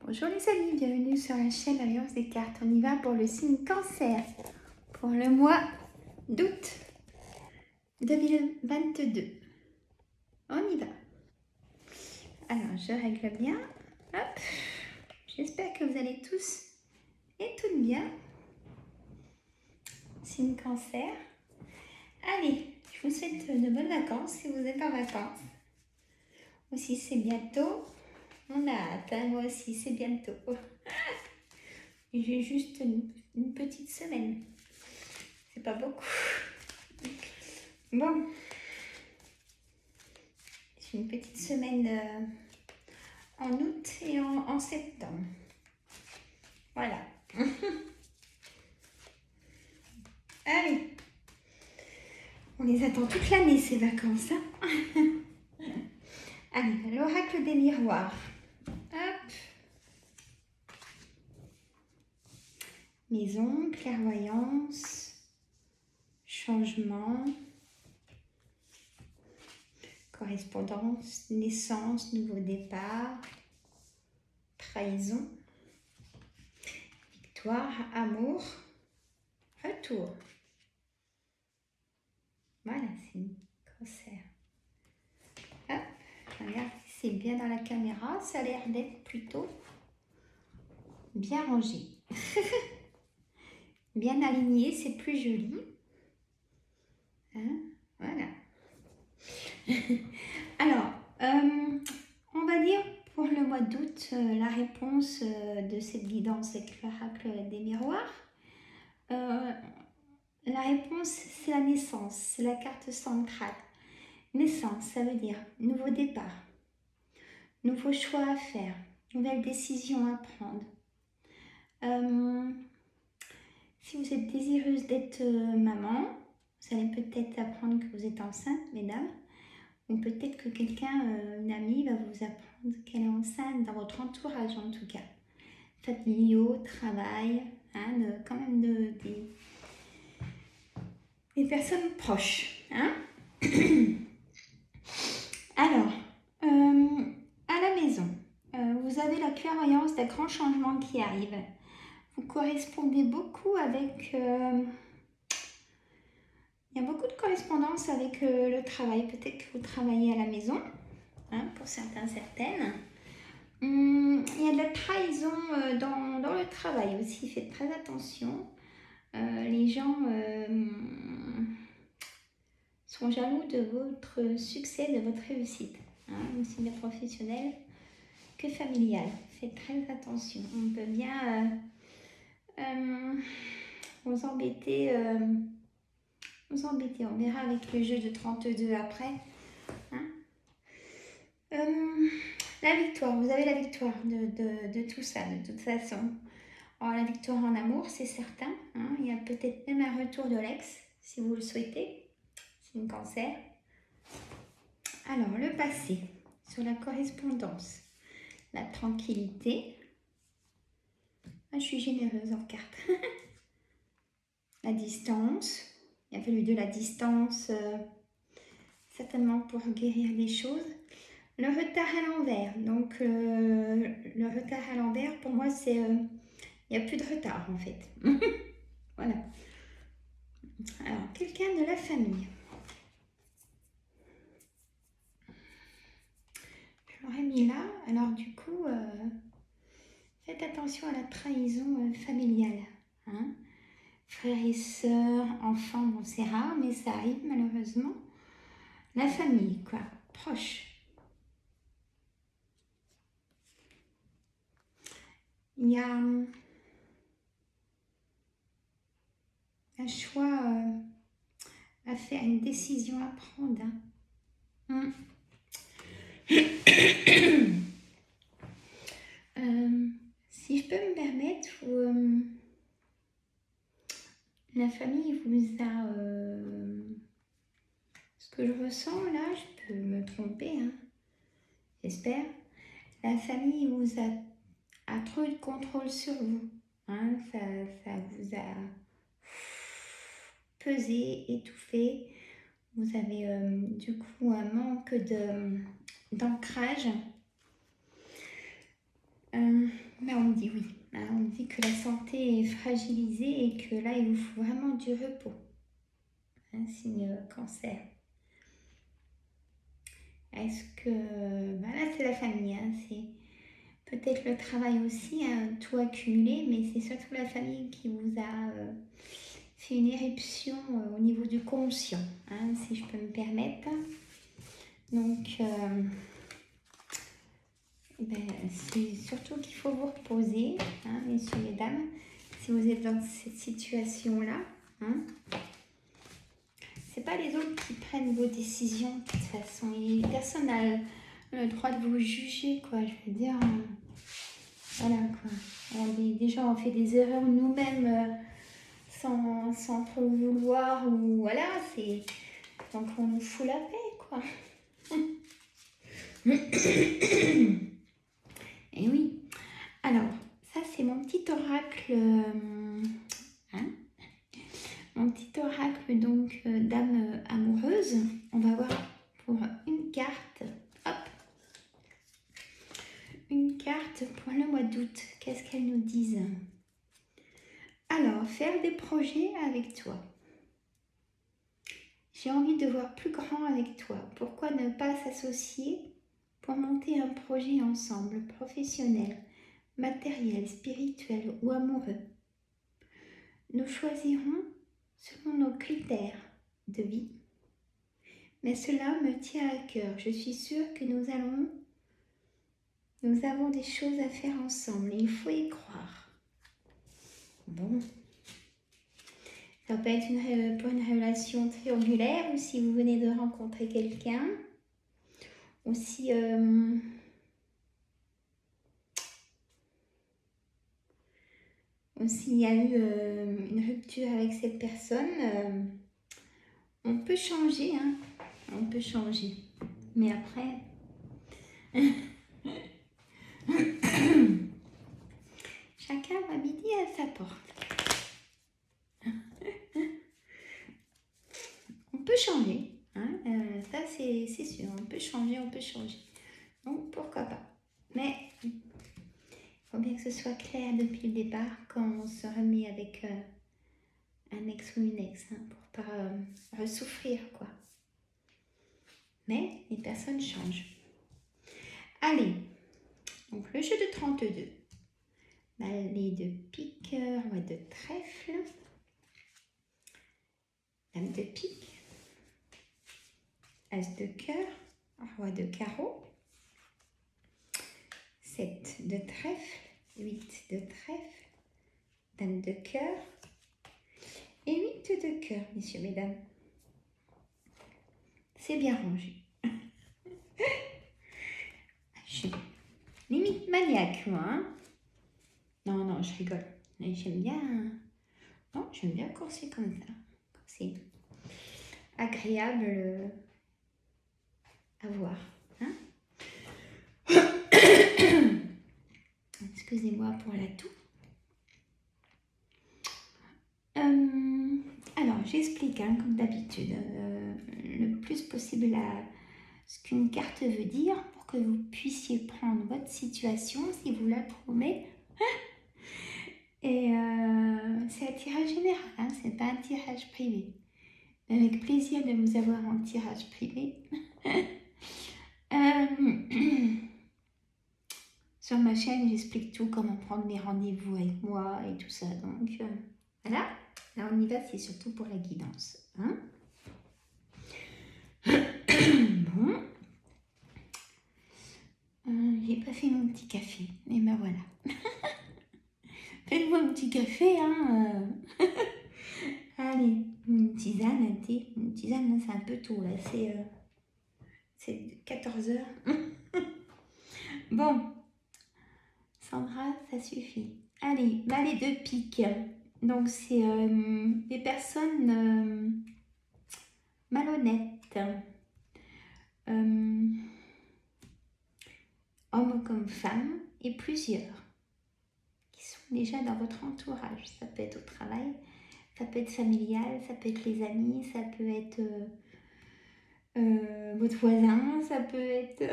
Bonjour les amis, bienvenue sur la chaîne Alliance des cartes. On y va pour le signe Cancer pour le mois d'août 2022. On y va. Alors, je règle bien. Hop. J'espère que vous allez tous et toutes bien. Signe Cancer. Allez, je vous souhaite de bonnes vacances si vous êtes en vacances. Aussi, c'est bientôt. On a hâte, hein, moi aussi, c'est bientôt. J'ai juste une petite semaine. C'est pas beaucoup. Bon. C'est une petite semaine en août et en septembre. Voilà. Allez. On les attend toute l'année, ces vacances. Hein. Allez, l'oracle des miroirs. Hop. Maison, clairvoyance, changement, correspondance, naissance, nouveau départ, trahison, victoire, amour, retour. Voilà, c'est une Cancer. Hop, je regarde si c'est bien dans la caméra. Ça a l'air d'être plutôt bien rangé. Bien aligné, c'est plus joli. Hein, voilà. Alors, on va dire pour le mois d'août, la réponse de cette guidance avec l'oracle des miroirs. La réponse, c'est la naissance, c'est la carte centrale. Naissance, ça veut dire nouveau départ, nouveau choix à faire, nouvelle décision à prendre. Si vous êtes désireuse d'être maman, vous allez peut-être apprendre que vous êtes enceinte, mesdames, ou peut-être que quelqu'un, une amie, va vous apprendre qu'elle est enceinte dans votre entourage en tout cas. Familiaux, travail, hein, quand même des personnes proches. Hein. Alors, à la maison, vous avez la clairvoyance des grands changements qui arrivent. Vous correspondez beaucoup avec... il y a beaucoup de correspondance avec le travail. Peut-être que vous travaillez à la maison, hein, pour certains, certaines. Il y a de la trahison dans le travail aussi. Faites très attention. Les gens sont jaloux de votre succès, de votre réussite. Hein, aussi bien professionnel que familial. Faites très attention. On peut bien vous embêter. On verra avec le jeu de 32 après. Hein. La victoire, vous avez la victoire de tout ça, de toute façon. Alors, la victoire en amour, c'est certain. Hein. Il y a peut-être même un retour de l'ex, si vous le souhaitez. C'est une Cancer. Alors, le passé, sur la correspondance, la tranquillité. Ah, je suis généreuse en carte. La distance. Il a fallu de la distance, certainement pour guérir les choses. Le retard à l'envers. Donc, le retard à l'envers, pour moi, c'est... il n'y a plus de retard, en fait. Voilà. Alors, quelqu'un de la famille. Je l'aurais mis là. Alors, du coup, faites attention à la trahison familiale. Hein. Frères et sœurs, enfants, bon, c'est rare, mais ça arrive malheureusement. La famille, quoi. Proche. Il y a un choix à faire, une décision à prendre. Hein. Si je peux me permettre, la famille vous a... ce que je ressens là, je peux me tromper, hein, j'espère. La famille vous a trop eu de contrôle sur vous. Hein, ça vous a pesé, étouffé. Vous avez du coup un manque d'ancrage. dit oui. Hein, on dit que la santé est fragilisée et que là, il vous faut vraiment du repos. Hein, signe cancer. Est-ce que... là, c'est la famille. Hein, c'est peut-être le travail aussi, hein, tout accumulé, mais c'est surtout la famille qui vous a fait une éruption au niveau du conscient, hein, si je peux me permettre. Donc, c'est surtout qu'il faut vous reposer, hein, messieurs, mesdames, si vous êtes dans cette situation-là. Hein. C'est pas les autres qui prennent vos décisions, de toute façon. Et personne n'a le droit de vous juger, quoi. Je veux dire, voilà, quoi. Déjà, on fait des erreurs nous-mêmes sans trop le vouloir, ou voilà, c'est... Donc, on nous fout la paix, quoi. Et oui. Alors, ça, c'est mon petit oracle... hein, mon petit oracle, donc, d'âme amoureuse. On va voir pour une carte. Hop. Une carte pour le mois d'août. Qu'est-ce qu'elles nous disent? Alors, faire des projets avec toi. J'ai envie de voir plus grand avec toi. Pourquoi ne pas s'associer pour monter un projet ensemble, professionnel, matériel, spirituel ou amoureux? Nous choisirons selon nos critères de vie. Mais cela me tient à cœur. Je suis sûre que nous avons des choses à faire ensemble. Il faut y croire. Bon. Ça peut être pour une relation triangulaire ou si vous venez de rencontrer quelqu'un. Ou si il y a eu une rupture avec cette personne, on peut changer, hein. On peut changer. Mais après... Chacun va midi à sa porte. On peut changer, hein, ça c'est sûr, on peut changer. Donc pourquoi pas. Mais il faut bien que ce soit clair depuis le départ quand on se remet avec un ex ou une ex, hein, pour pas ressouffrir, quoi. Mais les personnes changent. Allez, donc le jeu de 32. Balai de pique, roi de trèfle, dame de pique, as de cœur, roi de carreau, 7 de trèfle, 8 de trèfle, dame de cœur et 8 de cœur, messieurs, mesdames. C'est bien rangé. Je suis limite maniaque, moi. Hein. Non, je rigole. J'aime bien... Non, j'aime bien corser comme ça. C'est agréable à voir. Hein. Excusez-moi pour la toux. Alors, j'explique, hein, comme d'habitude, le plus possible ce qu'une carte veut dire pour que vous puissiez prendre votre situation si vous la trouvez. Et c'est un tirage général, hein, c'est pas un tirage privé. Avec plaisir de vous avoir en tirage privé. Sur ma chaîne, j'explique tout, comment prendre mes rendez-vous avec moi et tout ça. Donc, voilà. Là, on y va, c'est surtout pour la guidance. Hein. Bon. J'ai pas fait mon petit café, mais ben voilà. Faites-moi un petit café, hein. Allez, une tisane, un thé. Une tisane, c'est un peu tôt, là. C'est 14 h. Bon. Sandra, ça suffit. Allez, balai de pique. Donc, c'est des personnes malhonnêtes. Hommes comme femmes, et plusieurs qui sont déjà dans votre entourage. Ça peut être au travail, ça peut être familial, ça peut être les amis, ça peut être votre voisin, ça peut être...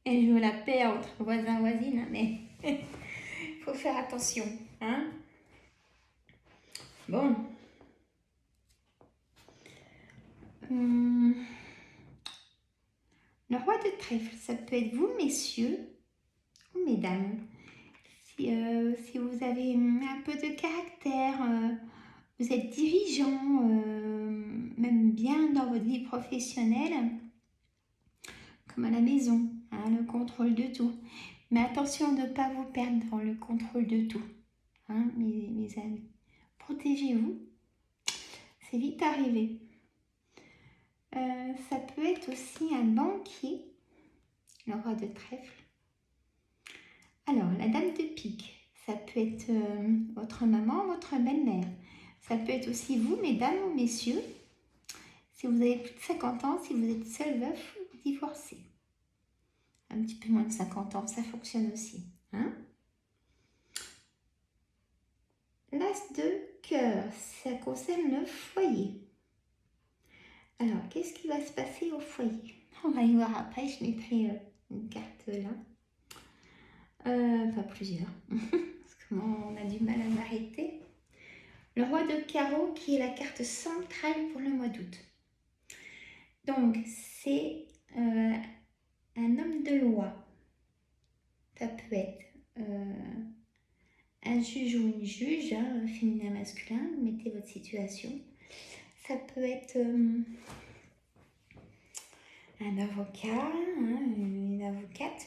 Et je veux la paix entre voisins, voisines, mais faut faire attention. Hein. Bon. Le roi de trèfle, ça peut être vous, messieurs ou mesdames. Si vous avez un peu de caractère, vous êtes dirigeant, même bien dans votre vie professionnelle, comme à la maison, hein, le contrôle de tout. Mais attention de ne pas vous perdre dans le contrôle de tout, hein, mes amis. Protégez-vous, c'est vite arrivé. Ça peut être aussi un banquier, le roi de trèfle. Alors, la dame de pique, ça peut être votre maman, votre belle-mère. Ça peut être aussi vous, mesdames ou messieurs, si vous avez plus de 50 ans, si vous êtes seul, veuf ou divorcé. Un petit peu moins de 50 ans, ça fonctionne aussi. Hein. L'as de cœur, ça concerne le foyer. Alors, qu'est-ce qui va se passer au foyer? On va y voir après, je mettrai une carte là. Pas plusieurs, parce qu'on a du mal à m'arrêter. Le roi de carreau qui est la carte centrale pour le mois d'août. Donc, c'est un homme de loi. Ça peut être un juge ou une juge, hein, féminin, masculin, mettez votre situation. Ça peut être un avocat, hein, une avocate,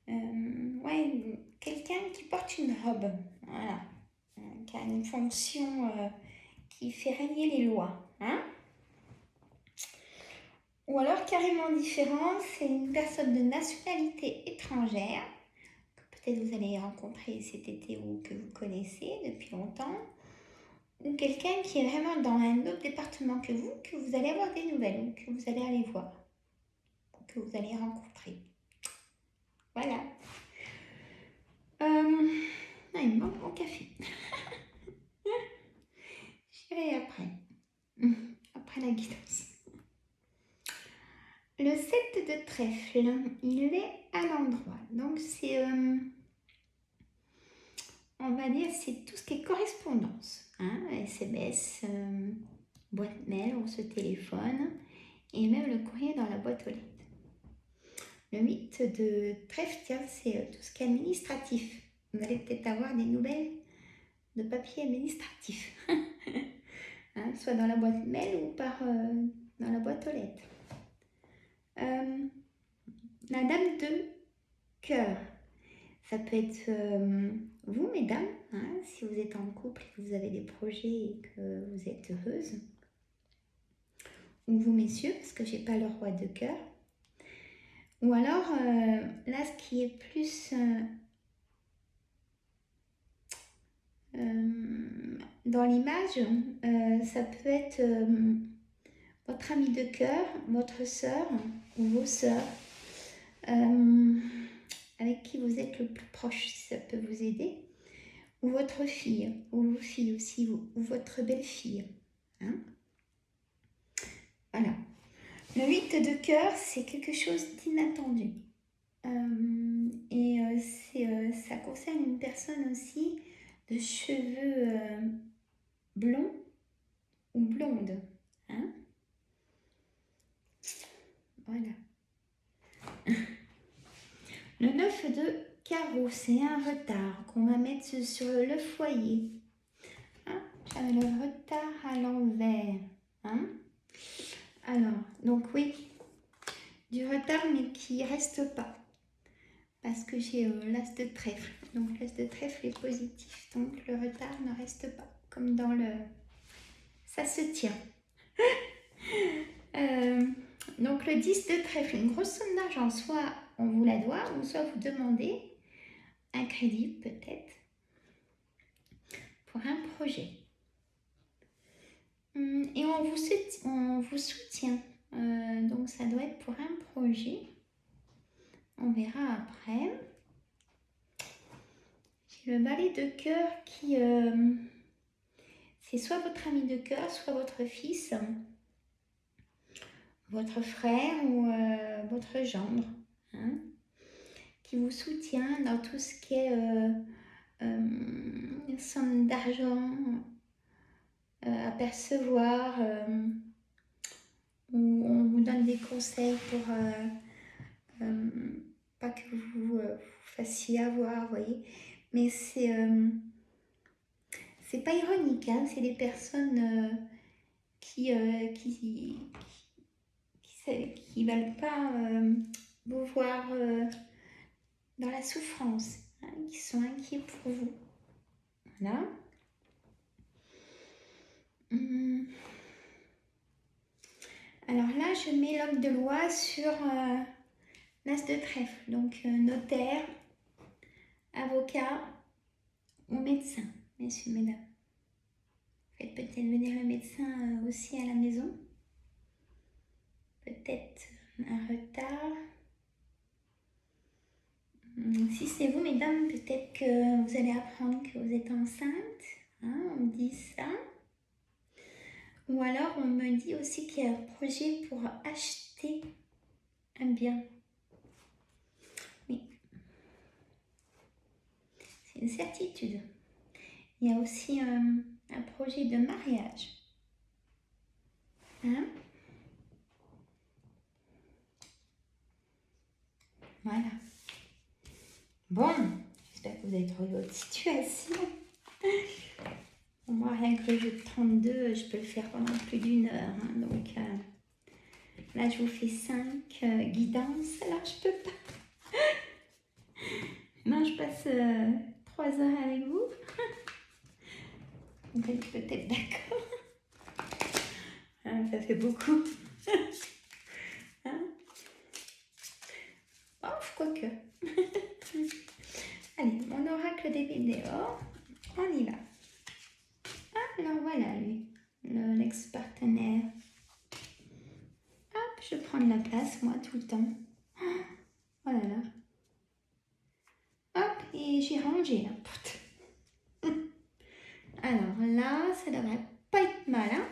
ouais, quelqu'un qui porte une robe, voilà, qui a une fonction qui fait régner les lois. Hein. Ou alors carrément différent, c'est une personne de nationalité étrangère, que peut-être vous allez rencontrer cet été ou que vous connaissez depuis longtemps, ou quelqu'un qui est vraiment dans un autre département que vous allez avoir des nouvelles, ou que vous allez aller voir, ou que vous allez rencontrer. Voilà. Il me manque mon café. J'irai après la guidance. Le 7 de trèfle, il est à l'endroit. Donc c'est, on va dire, c'est tout ce qui est correspondance. Hein, SMS, boîte mail, on se téléphone, et même le courrier dans la boîte aux lettres. Le 8 de trèfle, tiens, c'est tout ce qui est administratif. Vous allez peut-être avoir des nouvelles de papier administratif. Hein, soit dans la boîte mail ou dans la boîte aux lettres. La dame de cœur, ça peut être vous, mesdames, hein, si vous êtes en couple et que vous avez des projets et que vous êtes heureuse. Ou vous, messieurs, parce que je n'ai pas le roi de cœur. Ou alors, là, ce qui est plus dans l'image, ça peut être votre ami de cœur, votre sœur ou vos sœurs, avec qui vous êtes le plus proche, si ça peut vous aider, ou votre fille, ou vos filles aussi, ou votre belle-fille. Hein. Voilà. Le 8 de cœur, c'est quelque chose d'inattendu. Ça concerne une personne aussi de cheveux blonds ou blondes. Hein. Voilà. Le 9 de carreau, c'est un retard qu'on va mettre sur le foyer. Hein. Le retard à l'envers. Hein. Alors, donc oui, du retard mais qui reste pas. Parce que j'ai l'as de trèfle. Donc l'as de trèfle est positif. Donc le retard ne reste pas. Comme dans le... Ça se tient. Donc le 10 de trèfle, une grosse somme d'argent. Soit on vous la doit, ou soit vous demandez un crédit peut-être pour un projet. Et on vous soutient. Donc ça doit être pour un projet. On verra après. J'ai le valet de cœur qui... c'est soit votre ami de cœur, soit votre fils, votre frère ou votre gendre. Hein, qui vous soutient dans tout ce qui est somme d'argent à percevoir, où on vous donne des conseils pour pas que vous vous fassiez avoir, vous voyez. Mais c'est pas ironique, hein, c'est des personnes qui veulent pas vous voir dans la souffrance, hein, qui sont inquiets pour vous. Voilà. Alors là, je mets l'homme de loi sur l'as de trèfle, donc notaire, avocat ou médecin, messieurs, mesdames. Faites peut-être venir le médecin aussi à la maison. Peut-être un retard. Si c'est vous, mesdames, peut-être que vous allez apprendre que vous êtes enceinte. Hein, on me dit ça. Ou alors, on me dit aussi qu'il y a un projet pour acheter un bien. Oui. C'est une certitude. Il y a aussi un projet de mariage. Hein? Voilà. Bon, j'espère que vous avez trouvé votre situation. Moi, rien que le jeu de 32, je peux le faire pendant plus d'1 heure. Hein, donc là, je vous fais 5 guidances. Alors, je peux pas. Non, je passe 3 heures avec vous. Vous êtes peut-être d'accord. Ça fait beaucoup. Hein? Oh, quoique. Allez, mon oracle des vidéos. On y va. Ah, alors voilà, lui. L'ex-partenaire. Hop, je prends de la place, moi, tout le temps. Oh là là. Hop, et j'ai rangé, là. Alors là, ça devrait pas être mal, hein.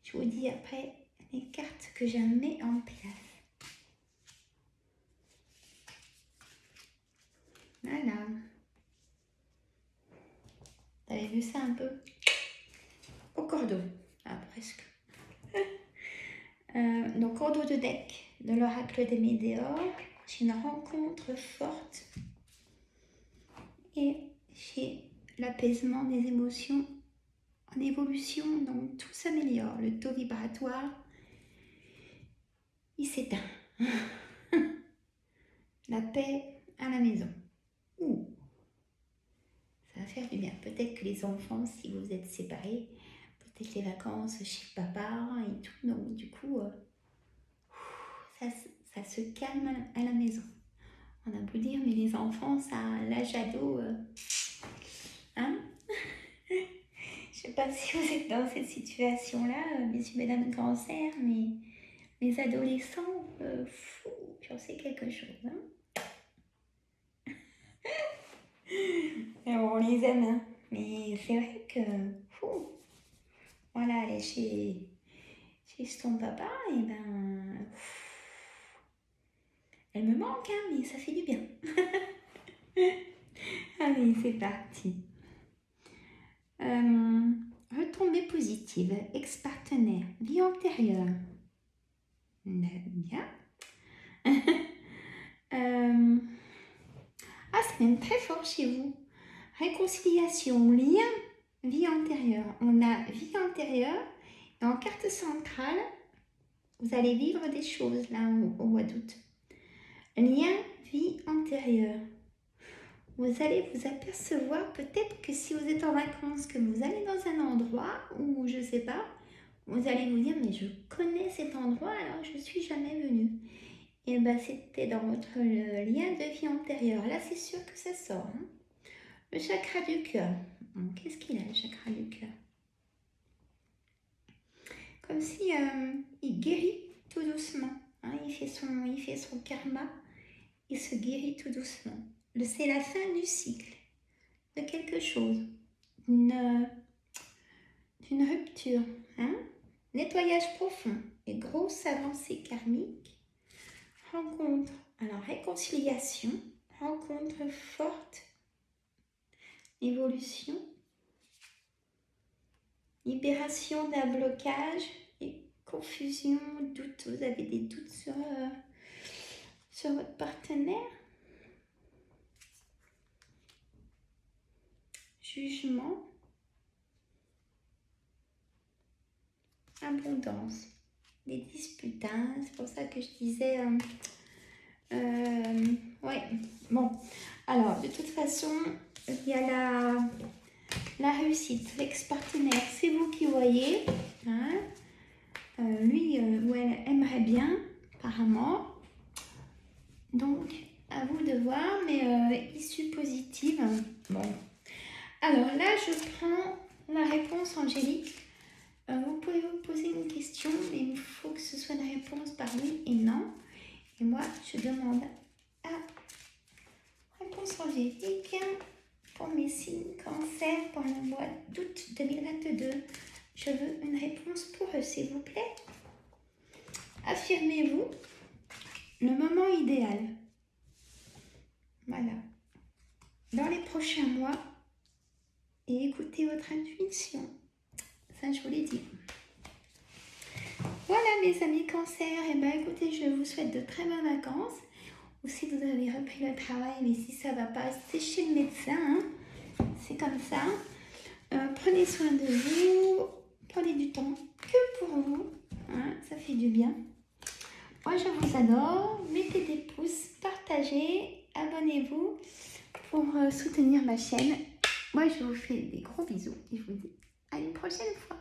Je vous dis après les cartes que je mets en place. Voilà. Vous avez vu ça un peu? Au cordeau. Ah, presque. Donc, cordeau de deck de l'oracle des Médéors. J'ai une rencontre forte. Et j'ai l'apaisement des émotions en évolution. Donc, tout s'améliore. Le taux vibratoire, il s'éteint. La paix à la maison. Ouh. Ça va faire du bien. Peut-être que les enfants, si vous êtes séparés, peut-être les vacances chez papa et tout. Donc, du coup, ça se calme à la maison. On a beau dire, mais les enfants, ça, l'âge ado, hein? Je sais pas si vous êtes dans cette situation-là, messieurs, mesdames, cancer, mais les adolescents, j'en sais quelque chose, hein? On les aime, hein? Mais c'est vrai que, voilà, aller chez son papa, et ben, elle me manque, hein, mais ça fait du bien. Allez, c'est parti. Retombée positive, ex-partenaire, vie antérieure. Bien. Ah, c'est même très fort chez vous. Réconciliation, lien, vie antérieure. On a vie antérieure et en carte centrale, vous allez vivre des choses là au mois d'août. Lien, vie antérieure. Vous allez vous apercevoir peut-être que si vous êtes en vacances, que vous allez dans un endroit où, je ne sais pas, vous allez vous dire, mais je connais cet endroit alors je ne suis jamais venue. Et bien, c'était dans votre lien de vie antérieure. Là, c'est sûr que ça sort. Hein. Le chakra du cœur. Qu'est-ce qu'il a, le chakra du cœur? Comme si il guérit tout doucement. Hein. Il fait son karma. Il se guérit tout doucement. C'est la fin du cycle de quelque chose. D'une rupture. Hein. Nettoyage profond et grosse avancée karmique. Rencontre Alors, réconciliation, rencontre forte, évolution, libération d'un blocage et confusion, doute. Vous avez des doutes sur votre partenaire. Jugement. Abondance. Des disputes, hein, c'est pour ça que je disais... ouais, bon. Alors, de toute façon, il y a la réussite, l'ex-partenaire, c'est vous qui voyez. Hein, lui ou elle aimerait bien, apparemment. Donc, à vous de voir, mais issue positive. Bon. Alors là, je prends la réponse angélique. Vous pouvez vous poser une question, mais il faut que ce soit une réponse par oui et non. Et moi, je demande à réponse angélique pour mes signes cancer pour le mois d'août 2022. Je veux une réponse pour eux, s'il vous plaît. Affirmez-vous le moment idéal. Voilà. Dans les prochains mois, et écoutez votre intuition. Ça, je vous l'ai dit. Voilà, mes amis cancer. Et bien, écoutez, je vous souhaite de très bonnes vacances. Ou si vous avez repris le travail, mais si ça ne va pas, c'est chez le médecin. Hein. C'est comme ça. Prenez soin de vous. Prenez du temps que pour vous. Hein, ça fait du bien. Moi, je vous adore. Mettez des pouces, partagez, abonnez-vous pour soutenir ma chaîne. Moi, je vous fais des gros bisous et je vous dis à une prochaine fois.